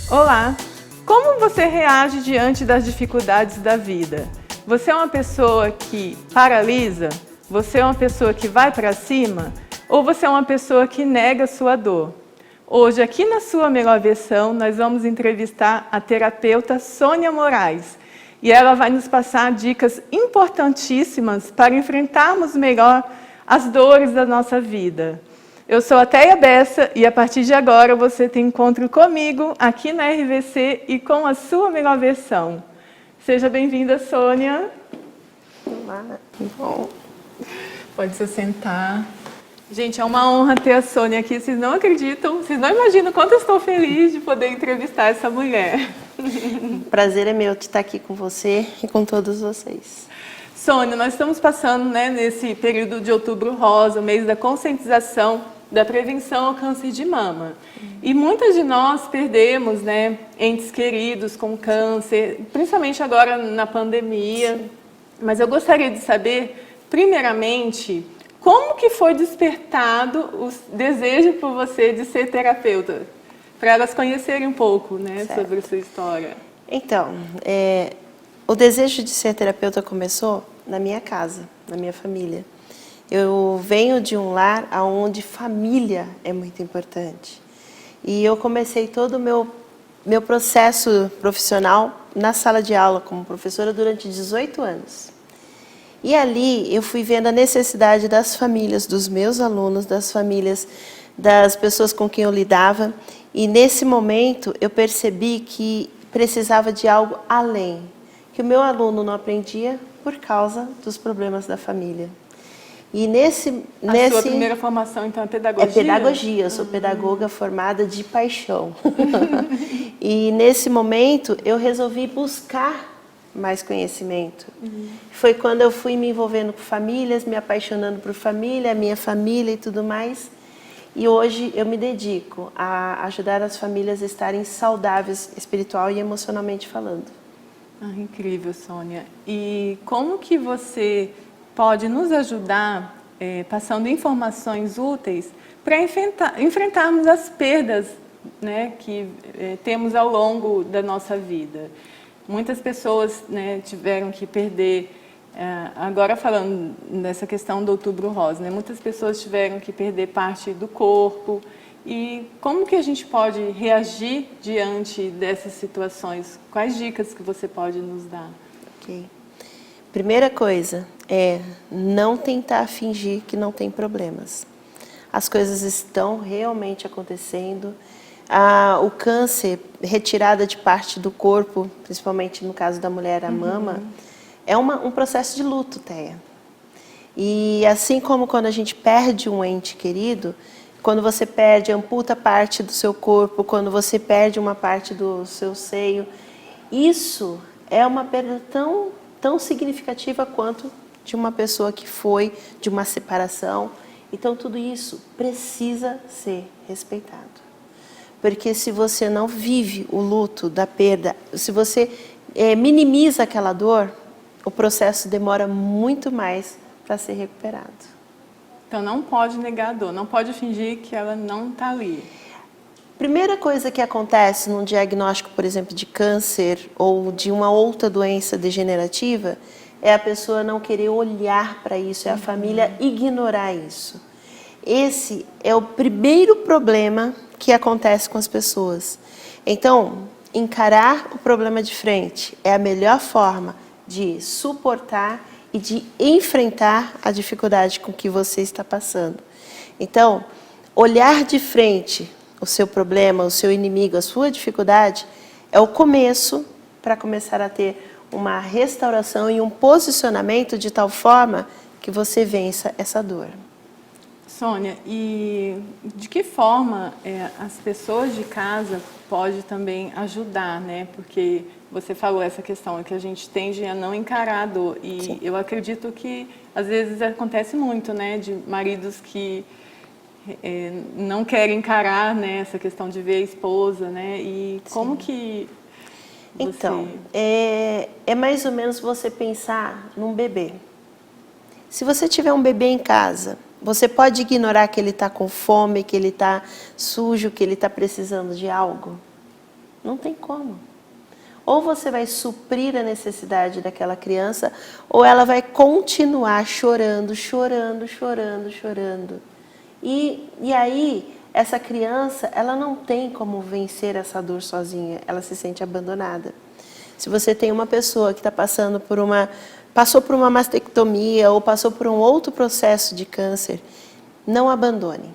Olá! Como você reage diante das dificuldades da vida? Você é uma pessoa que paralisa? Você é uma pessoa que vai para cima? Ou você é uma pessoa que nega sua dor? Hoje, aqui na Sua Melhor Versão, nós vamos entrevistar a terapeuta Sônia Moraes. E ela vai nos passar dicas importantíssimas para enfrentarmos melhor as dores da nossa vida. Eu sou a Teia Bessa e a partir de agora você tem encontro comigo aqui na RVC e com a Sua Melhor Versão. Seja bem-vinda, Sônia. Olá, bom. Pode se sentar. Gente, é uma honra ter a Sônia aqui. Vocês não acreditam, vocês não imaginam quanto eu estou feliz de poder entrevistar essa mulher. Prazer é meu de estar aqui com você e com todos vocês. Sônia, nós estamos passando, nesse período de Outubro Rosa, o mês da conscientização da prevenção ao câncer de mama. E muitas de nós perdemos, entes queridos com câncer, principalmente agora na pandemia. Sim. Mas eu gostaria de saber, primeiramente, como que foi despertado o desejo por você de ser terapeuta? Para elas conhecerem um pouco, sobre a sua história. Então, o desejo de ser terapeuta começou na minha casa, na minha família. Eu venho de um lar onde família é muito importante. E eu comecei todo o meu processo profissional na sala de aula como professora durante 18 anos. E ali eu fui vendo a necessidade das famílias, dos meus alunos, das famílias, das pessoas com quem eu lidava. E nesse momento eu percebi que precisava de algo além, que o meu aluno não aprendia por causa dos problemas da família. E a sua primeira formação, então, é pedagogia? É pedagogia, eu sou pedagoga formada de paixão. E nesse momento eu resolvi buscar mais conhecimento. Foi quando eu fui me envolvendo com famílias, me apaixonando por família, minha família e tudo mais. E hoje eu me dedico a ajudar as famílias a estarem saudáveis espiritual e emocionalmente falando. Incrível, Sônia. E como que você pode nos ajudar passando informações úteis para enfrentarmos as perdas que temos ao longo da nossa vida? Muitas pessoas tiveram que perder, agora falando dessa questão do Outubro Rosa, muitas pessoas tiveram que perder parte do corpo. E como que a gente pode reagir diante dessas situações? Quais dicas que você pode nos dar? Ok. Primeira coisa é não tentar fingir que não tem problemas. As coisas estão realmente acontecendo. O câncer, retirada de parte do corpo, principalmente no caso da mulher, a mama, é um processo de luto, Teia. E assim como quando a gente perde um ente querido, quando você perde, amputa parte do seu corpo, quando você perde uma parte do seu seio, isso é uma perda tão significativa quanto de uma pessoa que foi de uma separação. Então tudo isso precisa ser respeitado. Porque se você não vive o luto da perda, se você minimiza aquela dor, o processo demora muito mais para ser recuperado. Então não pode negar a dor, não pode fingir que ela não está ali. Primeira coisa que acontece num diagnóstico, por exemplo, de câncer ou de uma outra doença degenerativa, é a pessoa não querer olhar para isso, é a família ignorar isso. Esse é o primeiro problema que acontece com as pessoas. Então, encarar o problema de frente é a melhor forma de suportar e de enfrentar a dificuldade com que você está passando. Então, olhar de frente o seu problema, o seu inimigo, a sua dificuldade, é o começo para começar a ter uma restauração e um posicionamento de tal forma que você vença essa dor. Sônia, e de que forma as pessoas de casa podem também ajudar, Porque você falou essa questão que a gente tende a não encarar a dor. E sim, eu acredito que às vezes acontece muito, de maridos que não querem encarar essa questão de ver a esposa, E como sim, que você... Então, é mais ou menos você pensar num bebê. Se você tiver um bebê em casa, você pode ignorar que ele está com fome, que ele está sujo, que ele está precisando de algo? Não tem como. Ou você vai suprir a necessidade daquela criança, ou ela vai continuar chorando, chorando, chorando, chorando. E aí, essa criança, ela não tem como vencer essa dor sozinha, ela se sente abandonada. Se você tem uma pessoa que está passou por uma mastectomia ou passou por um outro processo de câncer, não abandone.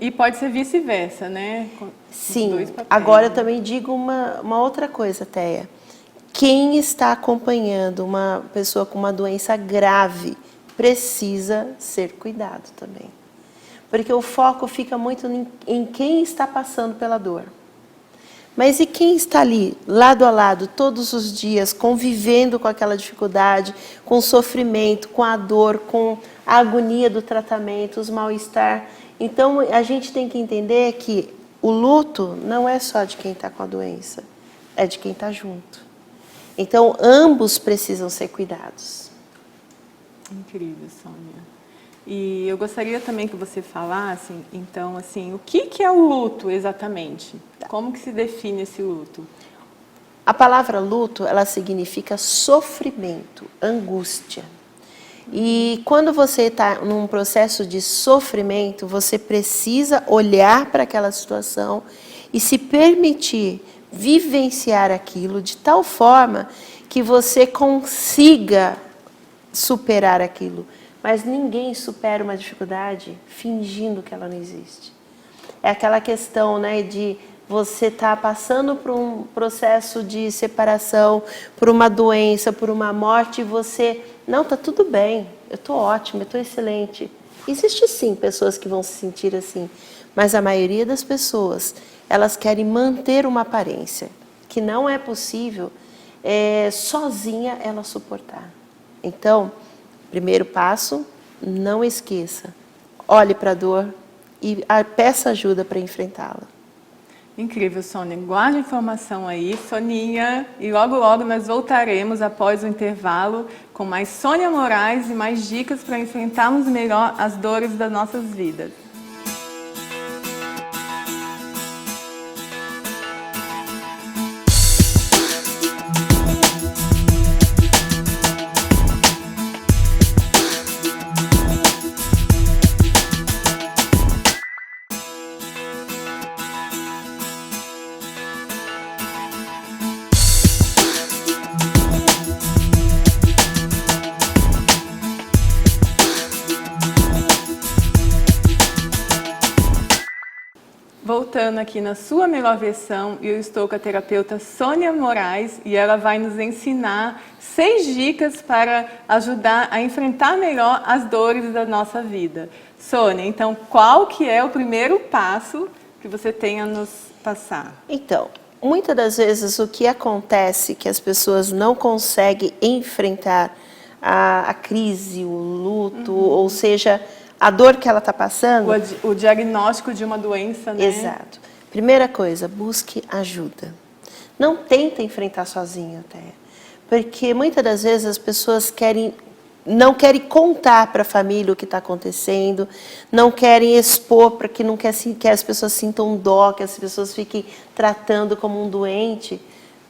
E pode ser vice-versa, né? Sim, agora eu também digo uma outra coisa, Teia. Quem está acompanhando uma pessoa com uma doença grave precisa ser cuidado também. Porque o foco fica muito em quem está passando pela dor. Mas e quem está ali, lado a lado, todos os dias, convivendo com aquela dificuldade, com o sofrimento, com a dor, com a agonia do tratamento, os mal-estar? Então, a gente tem que entender que o luto não é só de quem está com a doença, é de quem está junto. Então, ambos precisam ser cuidados. Incrível, Sônia. E eu gostaria também que você falasse, então, assim, o que é o luto exatamente? Como que se define esse luto? A palavra luto, ela significa sofrimento, angústia. E quando você está num processo de sofrimento, você precisa olhar para aquela situação e se permitir vivenciar aquilo de tal forma que você consiga superar aquilo. Mas ninguém supera uma dificuldade fingindo que ela não existe. É aquela questão, né, de você estar passando por um processo de separação, por uma doença, por uma morte, e você, não, tá tudo bem, eu estou ótima, eu estou excelente. Existe sim pessoas que vão se sentir assim, mas a maioria das pessoas, elas querem manter uma aparência, que não é possível sozinha ela suportar. Então, primeiro passo, não esqueça, olhe para a dor e peça ajuda para enfrentá-la. Incrível, Sônia. Guarde a informação aí, Soninha. E logo, logo nós voltaremos após o intervalo com mais Sônia Moraes e mais dicas para enfrentarmos melhor as dores das nossas vidas. Voltando aqui na sua melhor versão, eu estou com a terapeuta Sônia Moraes e ela vai nos ensinar 6 dicas para ajudar a enfrentar melhor as dores da nossa vida. Sônia, então qual que é o primeiro passo que você tem a nos passar? Então, muitas das vezes o que acontece que as pessoas não conseguem enfrentar a crise, o luto, ou seja, a dor que ela está passando. O diagnóstico de uma doença, né? Exato. Primeira coisa, busque ajuda. Não tenta enfrentar sozinho até. Porque muitas das vezes as pessoas não querem contar para a família o que está acontecendo, não querem expor para que não quer que as pessoas sintam dó, que as pessoas fiquem tratando como um doente.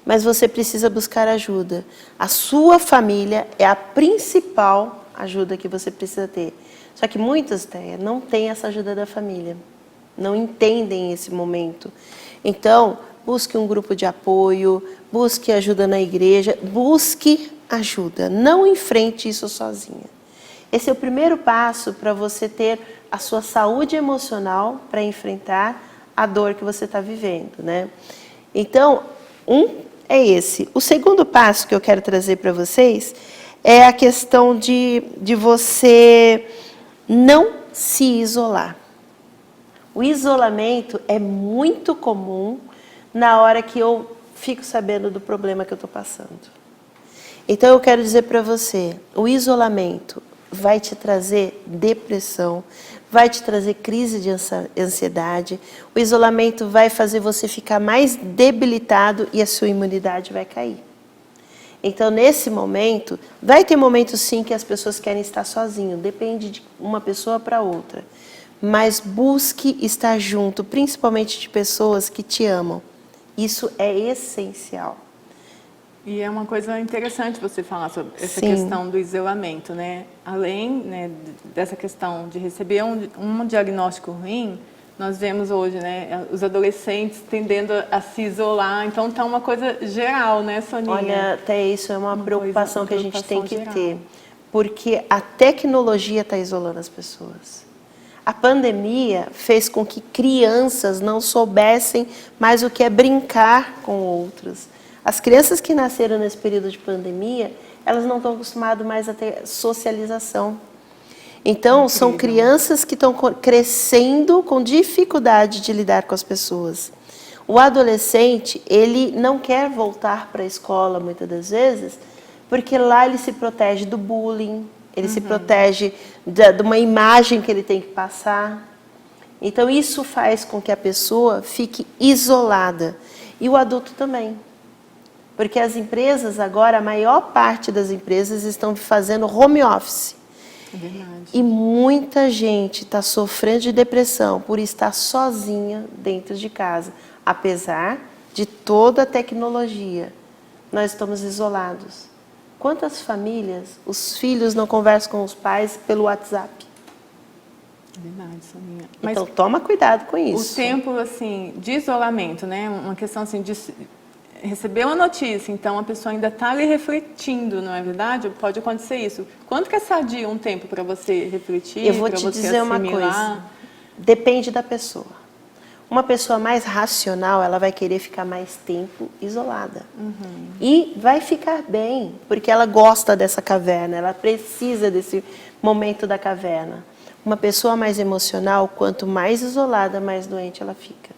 Mas você precisa buscar ajuda. A sua família é a principal ajuda que você precisa ter. Só que muitas não têm essa ajuda da família, não entendem esse momento. Então, busque um grupo de apoio, busque ajuda na igreja, busque ajuda, não enfrente isso sozinha. Esse é o primeiro passo para você ter a sua saúde emocional para enfrentar a dor que você está vivendo, né? Então, é esse. O segundo passo que eu quero trazer para vocês é a questão de você não se isolar. O isolamento é muito comum na hora que eu fico sabendo do problema que eu estou passando. Então eu quero dizer para você, o isolamento vai te trazer depressão, vai te trazer crise de ansiedade, o isolamento vai fazer você ficar mais debilitado e a sua imunidade vai cair. Então, nesse momento, vai ter momentos sim que as pessoas querem estar sozinhas, depende de uma pessoa para outra. Mas busque estar junto, principalmente de pessoas que te amam, Isso é essencial. E é uma coisa interessante você falar sobre essa Sim. questão do isolamento, né? Além, né, dessa questão de receber um diagnóstico ruim, nós vemos hoje, né, os adolescentes tendendo a se isolar. Então, tá uma coisa geral, né, Soninha? Olha, até isso é uma preocupação que a gente tem que geral. ter. Porque a tecnologia está isolando as pessoas. A pandemia fez com que crianças não soubessem mais o que é brincar com outros. As crianças que nasceram nesse período de pandemia, elas não estão acostumadas mais a ter socialização. Então, são crianças que estão crescendo com dificuldade de lidar com as pessoas. O adolescente, ele não quer voltar para a escola, muitas das vezes, porque lá ele se protege do bullying, ele se protege de uma imagem que ele tem que passar. Então, isso faz com que a pessoa fique isolada. E o adulto também. Porque as empresas agora, a maior parte das empresas estão fazendo home office. É verdade. E muita gente está sofrendo de depressão por estar sozinha dentro de casa. Apesar de toda a tecnologia, nós estamos isolados. Quantas famílias, os filhos não conversam com os pais pelo WhatsApp? É verdade, Soninha. Então, toma cuidado com isso. O tempo, assim, de isolamento, né? Uma questão, assim, de receber uma notícia, então a pessoa ainda está ali refletindo, não é verdade? Pode acontecer isso. Quanto que é sadio um tempo para você refletir, Eu vou para te você dizer uma assimilar? coisa. Depende da pessoa. Uma pessoa mais racional, ela vai querer ficar mais tempo isolada. E vai ficar bem, porque ela gosta dessa caverna, ela precisa desse momento da caverna. Uma pessoa mais emocional, quanto mais isolada, mais doente ela fica.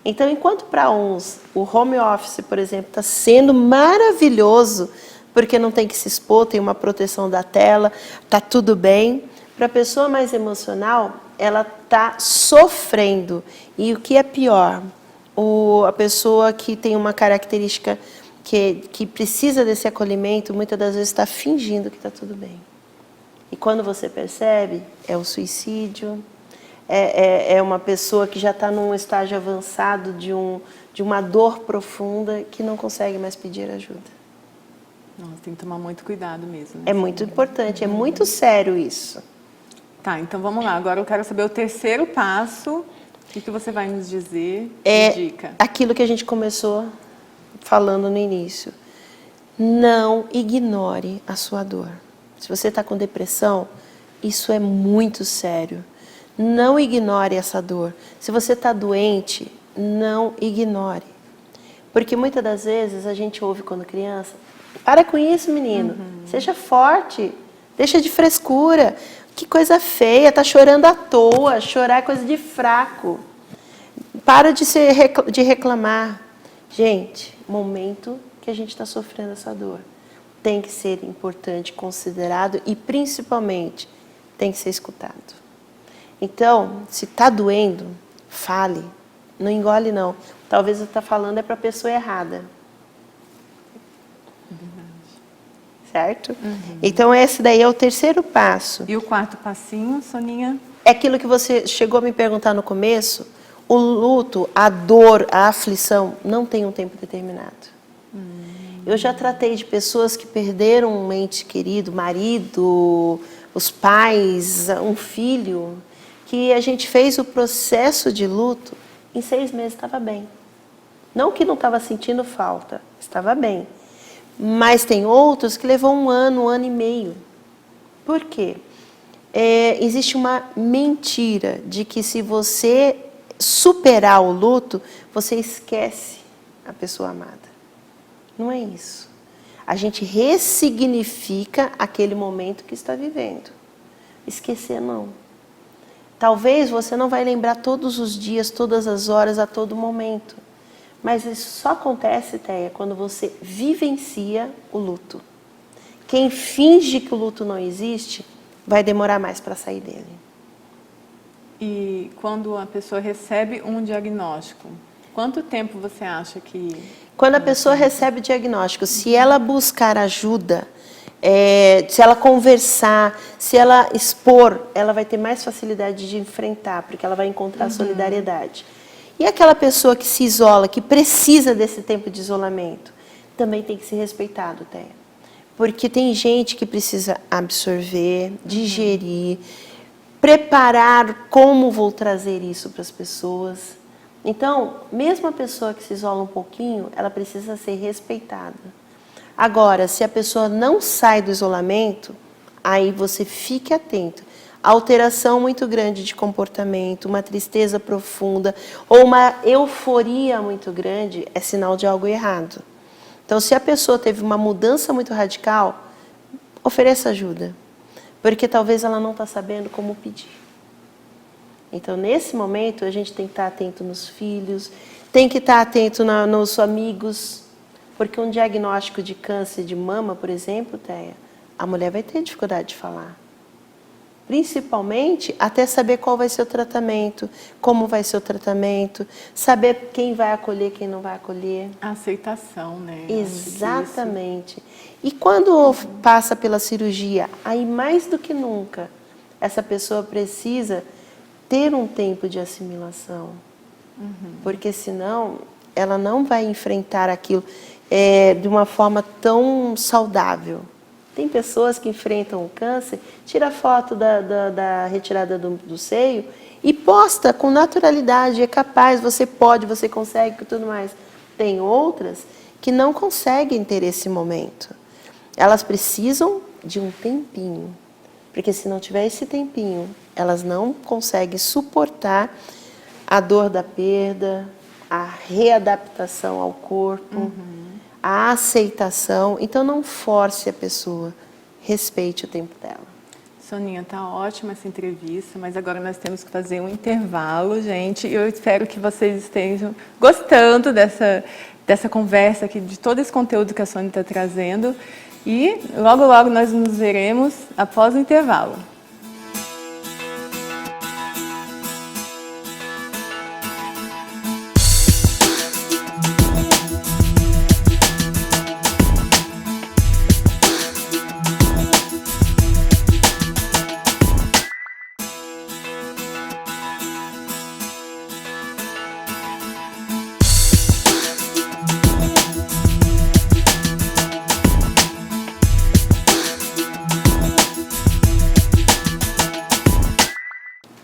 Então, enquanto para uns o home office, por exemplo, está sendo maravilhoso, porque não tem que se expor, tem uma proteção da tela, está tudo bem. Para a pessoa mais emocional, ela está sofrendo. E o que é pior, a pessoa que tem uma característica que precisa desse acolhimento, muitas das vezes está fingindo que está tudo bem. E quando você percebe, é o suicídio, é uma pessoa que já está num estágio avançado de uma dor profunda que não consegue mais pedir ajuda. Nossa, tem que tomar muito cuidado mesmo. Né? É muito importante, é muito sério isso. Tá, então vamos lá. Agora eu quero saber o terceiro passo. O que você vai nos dizer de dica? Aquilo que a gente começou falando no início. Não ignore a sua dor. Se você está com depressão, isso é muito sério. Não ignore essa dor. Se você está doente, não ignore. Porque muitas das vezes a gente ouve quando criança, para com isso, menino, seja forte, deixa de frescura, que coisa feia, tá chorando à toa, chorar é coisa de fraco. Para de reclamar. Gente, momento que a gente está sofrendo essa dor, tem que ser importante, considerado e principalmente tem que ser escutado. Então, se está doendo, fale. Não engole, não. Talvez você está falando para a pessoa errada. Certo? Então, esse daí é o terceiro passo. E o quarto passinho, Soninha? É aquilo que você chegou a me perguntar no começo. O luto, a dor, a aflição, não tem um tempo determinado. Eu já tratei de pessoas que perderam um ente querido, marido, os pais, um filho, que a gente fez o processo de luto, em 6 meses estava bem. Não que não estava sentindo falta, estava bem. Mas tem outros que levou 1 ano, 1 ano e meio. Por quê? Existe uma mentira de que se você superar o luto, você esquece a pessoa amada. Não é isso. A gente ressignifica aquele momento que está vivendo. Esquecer não. Talvez você não vai lembrar todos os dias, todas as horas, a todo momento. Mas isso só acontece, Teia, quando você vivencia o luto. Quem finge que o luto não existe, vai demorar mais para sair dele. E quando a pessoa recebe um diagnóstico, quanto tempo você acha que... Quando a pessoa recebe o diagnóstico, se ela buscar ajuda, se ela conversar, se ela expor, ela vai ter mais facilidade de enfrentar, porque ela vai encontrar solidariedade. E aquela pessoa que se isola, que precisa desse tempo de isolamento, também tem que ser respeitado, Téia. Porque tem gente que precisa absorver, digerir, preparar como vou trazer isso para as pessoas. Então, mesmo a pessoa que se isola um pouquinho, ela precisa ser respeitada. Agora, se a pessoa não sai do isolamento, aí você fique atento. Alteração muito grande de comportamento, uma tristeza profunda ou uma euforia muito grande é sinal de algo errado. Então, se a pessoa teve uma mudança muito radical, ofereça ajuda, porque talvez ela não está sabendo como pedir. Então, nesse momento, a gente tem que estar atento nos filhos, tem que estar atento nos amigos, porque um diagnóstico de câncer de mama, por exemplo, Téia, a mulher vai ter dificuldade de falar. Principalmente até saber qual vai ser o tratamento, como vai ser o tratamento, saber quem vai acolher, quem não vai acolher. A aceitação, né? Exatamente. E quando passa pela cirurgia, aí mais do que nunca, essa pessoa precisa ter um tempo de assimilação. Porque senão ela não vai enfrentar aquilo de uma forma tão saudável. Tem pessoas que enfrentam o câncer, tira foto da retirada do seio e posta com naturalidade, é capaz, você pode, você consegue e tudo mais. Tem outras que não conseguem ter esse momento. Elas precisam de um tempinho, porque se não tiver esse tempinho, elas não conseguem suportar a dor da perda, a readaptação ao corpo, a aceitação. Então, não force a pessoa, respeite o tempo dela. Soninha, tá ótima essa entrevista, mas agora nós temos que fazer um intervalo, gente. E eu espero que vocês estejam gostando dessa conversa aqui, de todo esse conteúdo que a Sônia está trazendo. E logo, logo nós nos veremos após o intervalo.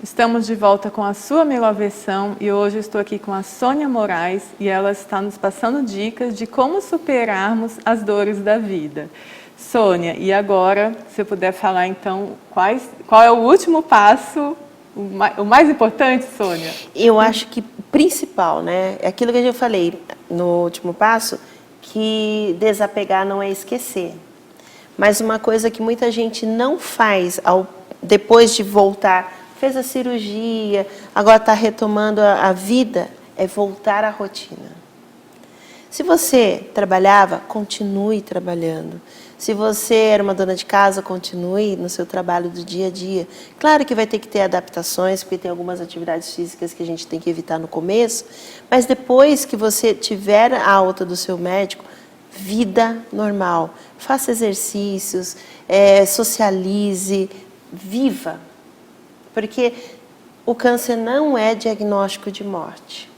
Estamos de volta com a sua melhor versão e hoje eu estou aqui com a Sônia Moraes e ela está nos passando dicas de como superarmos as dores da vida. Sônia, e agora, se eu puder falar então, qual é o último passo, o mais importante, Sônia? Eu acho que o principal, né, é aquilo que eu falei no último passo, que desapegar não é esquecer. Mas uma coisa que muita gente não faz depois de voltar, fez a cirurgia, agora está retomando a vida, é voltar à rotina. Se você trabalhava, continue trabalhando. Se você era uma dona de casa, continue no seu trabalho do dia a dia. Claro que vai ter que ter adaptações, porque tem algumas atividades físicas que a gente tem que evitar no começo, mas depois que você tiver a alta do seu médico, vida normal. Faça exercícios, socialize, viva. Porque o câncer não é diagnóstico de morte.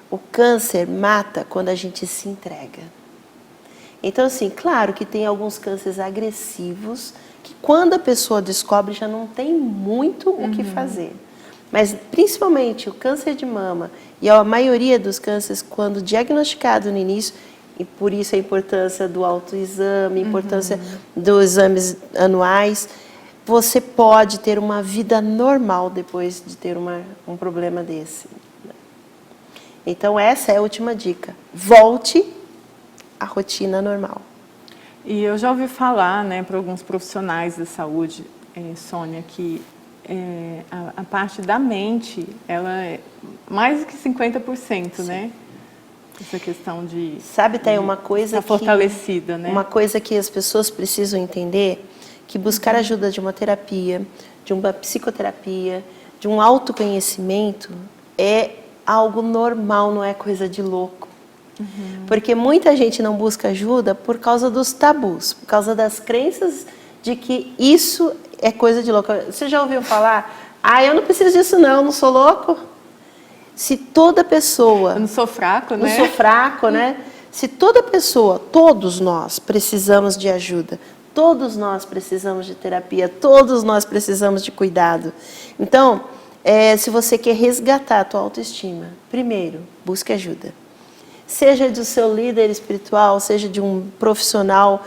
O câncer mata quando a gente se entrega. Então, assim, claro que tem alguns cânceres agressivos que quando a pessoa descobre já não tem muito o que fazer. Mas, principalmente, o câncer de mama e a maioria dos cânceres, quando diagnosticado no início, e por isso a importância do autoexame, a importância dos exames anuais, você pode ter uma vida normal depois de ter um problema desse. Então, essa é a última dica. Volte à rotina normal. E eu já ouvi falar, né, para alguns profissionais da saúde, Sônia, que a parte da mente, ela é mais do que 50%, Sim. né? Essa questão de... Sabe, tem uma coisa que... fortalecida, né? Uma coisa que as pessoas precisam entender, que buscar ajuda de uma terapia, de uma psicoterapia, de um autoconhecimento é algo normal, não é coisa de louco. Porque muita gente não busca ajuda por causa dos tabus, por causa das crenças de que isso é coisa de louco. Você já ouviu falar? Eu não preciso disso não sou louco. Se toda pessoa... Eu não sou fraco, né? Não sou fraco, né? Se toda pessoa, todos nós precisamos de ajuda, todos nós precisamos de terapia, todos nós precisamos de cuidado. Então, se você quer resgatar a tua autoestima, primeiro, busque ajuda. Seja do seu líder espiritual, seja de um profissional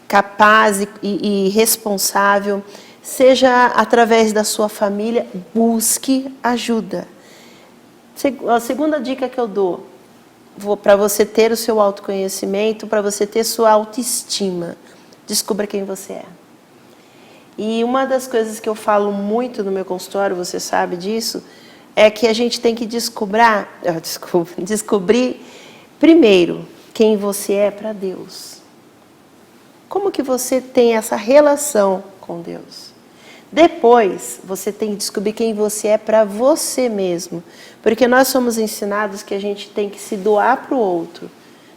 capaz e responsável, seja através da sua família, busque ajuda. A segunda dica que eu dou, para você ter o seu autoconhecimento, para você ter sua autoestima, descubra quem você é. E uma das coisas que eu falo muito no meu consultório, você sabe disso, é que a gente tem que descobrir primeiro quem você é para Deus. Como que você tem essa relação com Deus? Depois, você tem que descobrir quem você é para você mesmo. Porque nós somos ensinados que a gente tem que se doar para o outro.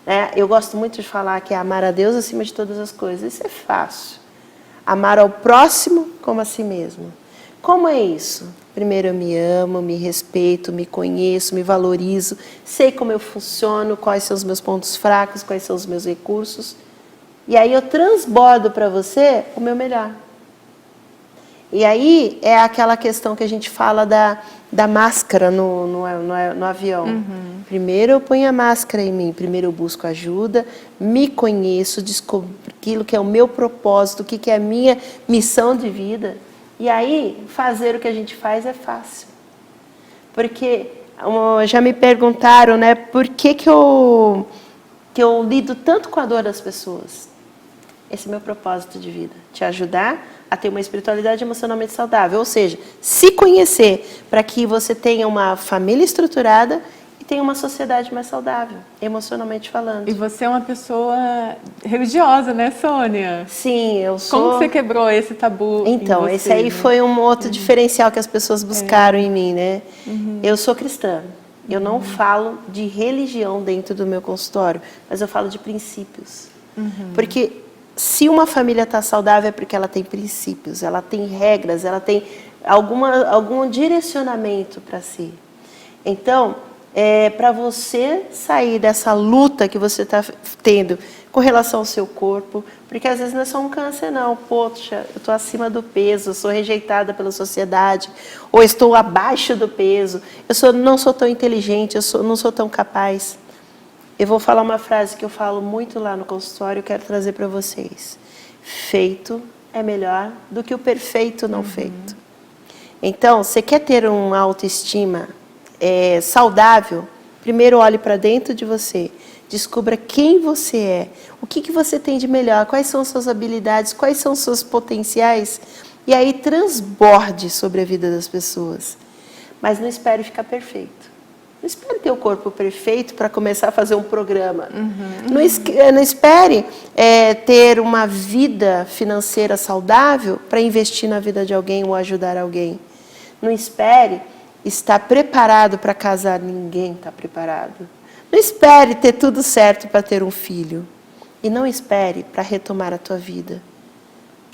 Né? Eu gosto muito de falar que é amar a Deus acima de todas as coisas. Isso é fácil. Amar ao próximo como a si mesmo. Como é isso? Primeiro eu me amo, me respeito, me conheço, me valorizo, sei como eu funciono, quais são os meus pontos fracos, quais são os meus recursos. E aí eu transbordo para você o meu melhor. E aí é aquela questão que a gente fala da máscara no avião. Uhum. Primeiro eu ponho a máscara em mim, primeiro eu busco ajuda, me conheço, descubro aquilo que é o meu propósito, o que é a minha missão de vida. E aí fazer o que a gente faz é fácil. Porque já me perguntaram, né, por que eu lido tanto com a dor das pessoas. Esse é o meu propósito de vida, te ajudar a ter uma espiritualidade emocionalmente saudável. Ou seja, se conhecer para que você tenha uma família estruturada e tenha uma sociedade mais saudável, emocionalmente falando. E você é uma pessoa religiosa, né, Sônia? Sim, eu sou... Como você quebrou esse tabu Então, em você, esse aí né? foi um outro diferencial que as pessoas buscaram em mim, né? Eu sou cristã. Eu não falo de religião dentro do meu consultório, mas eu falo de princípios. Porque... se uma família está saudável é porque ela tem princípios, ela tem regras, ela tem algum direcionamento para si. Então, para você sair dessa luta que você está tendo com relação ao seu corpo, porque às vezes não é só um câncer não, poxa, eu estou acima do peso, eu sou rejeitada pela sociedade, ou estou abaixo do peso, não sou tão inteligente, não sou tão capaz. Eu vou falar uma frase que eu falo muito lá no consultório, eu quero trazer para vocês. Feito é melhor do que o perfeito não feito. Então, você quer ter uma autoestima saudável? Primeiro olhe para dentro de você. Descubra quem você é. O que você tem de melhor? Quais são as suas habilidades? Quais são os seus potenciais? E aí transborde sobre a vida das pessoas. Mas não espere ficar perfeito. Não espere ter o corpo perfeito para começar a fazer um programa. Não espere ter uma vida financeira saudável para investir na vida de alguém ou ajudar alguém. Não espere estar preparado para casar. Ninguém está preparado. Não espere ter tudo certo para ter um filho. E não espere para retomar a tua vida.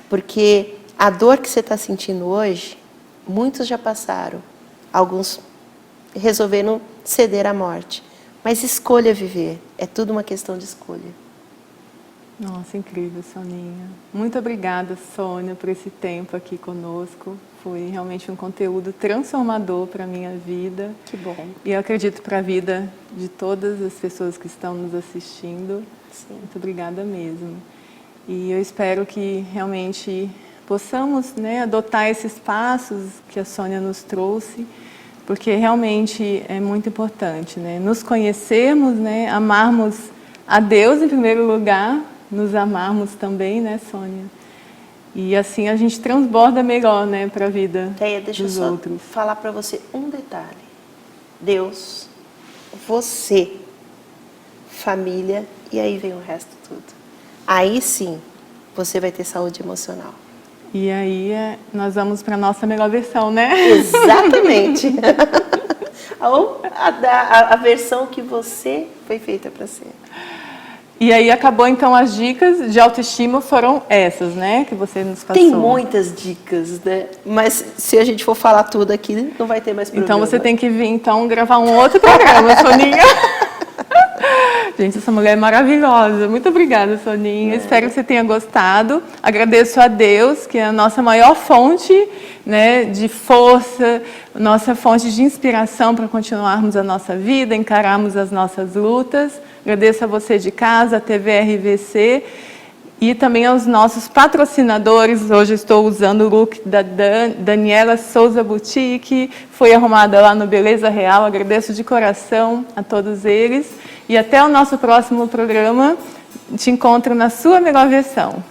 Porque a dor que você está sentindo hoje, muitos já passaram. Alguns resolveram ceder à morte. Mas escolha viver. É tudo uma questão de escolha. Nossa, incrível, Soninha. Muito obrigada, Sônia, por esse tempo aqui conosco. Foi realmente um conteúdo transformador para a minha vida. Que bom. E eu acredito para a vida de todas as pessoas que estão nos assistindo. Sim. Muito obrigada mesmo. E eu espero que realmente possamos, né, adotar esses passos que a Sônia nos trouxe, porque realmente é muito importante, né, nos conhecermos, né, amarmos a Deus em primeiro lugar, nos amarmos também, né, Sônia? E assim a gente transborda melhor, né, para a vida deixa dos eu só outros. falar para você um detalhe. Deus, você, família, e aí vem o resto tudo. Aí sim, você vai ter saúde emocional. E aí nós vamos para a nossa melhor versão, né? Exatamente. Ou a versão que você foi feita para ser. E aí acabou, então, as dicas de autoestima foram essas, né? Que você nos passou. Tem muitas dicas, né? Mas se a gente for falar tudo aqui, não vai ter mais problema. Então você tem que vir, então, gravar um outro programa, Soninha. Gente, essa mulher é maravilhosa. Muito obrigada, Soninha. Espero que você tenha gostado. Agradeço a Deus, que é a nossa maior fonte, né, de força, nossa fonte de inspiração para continuarmos a nossa vida, encararmos as nossas lutas. Agradeço a você de casa, a TV RVC e também aos nossos patrocinadores. Hoje estou usando o look da Daniela Souza Boutique, foi arrumada lá no Beleza Real. Agradeço de coração a todos eles. E até o nosso próximo programa. Te encontro na sua melhor versão.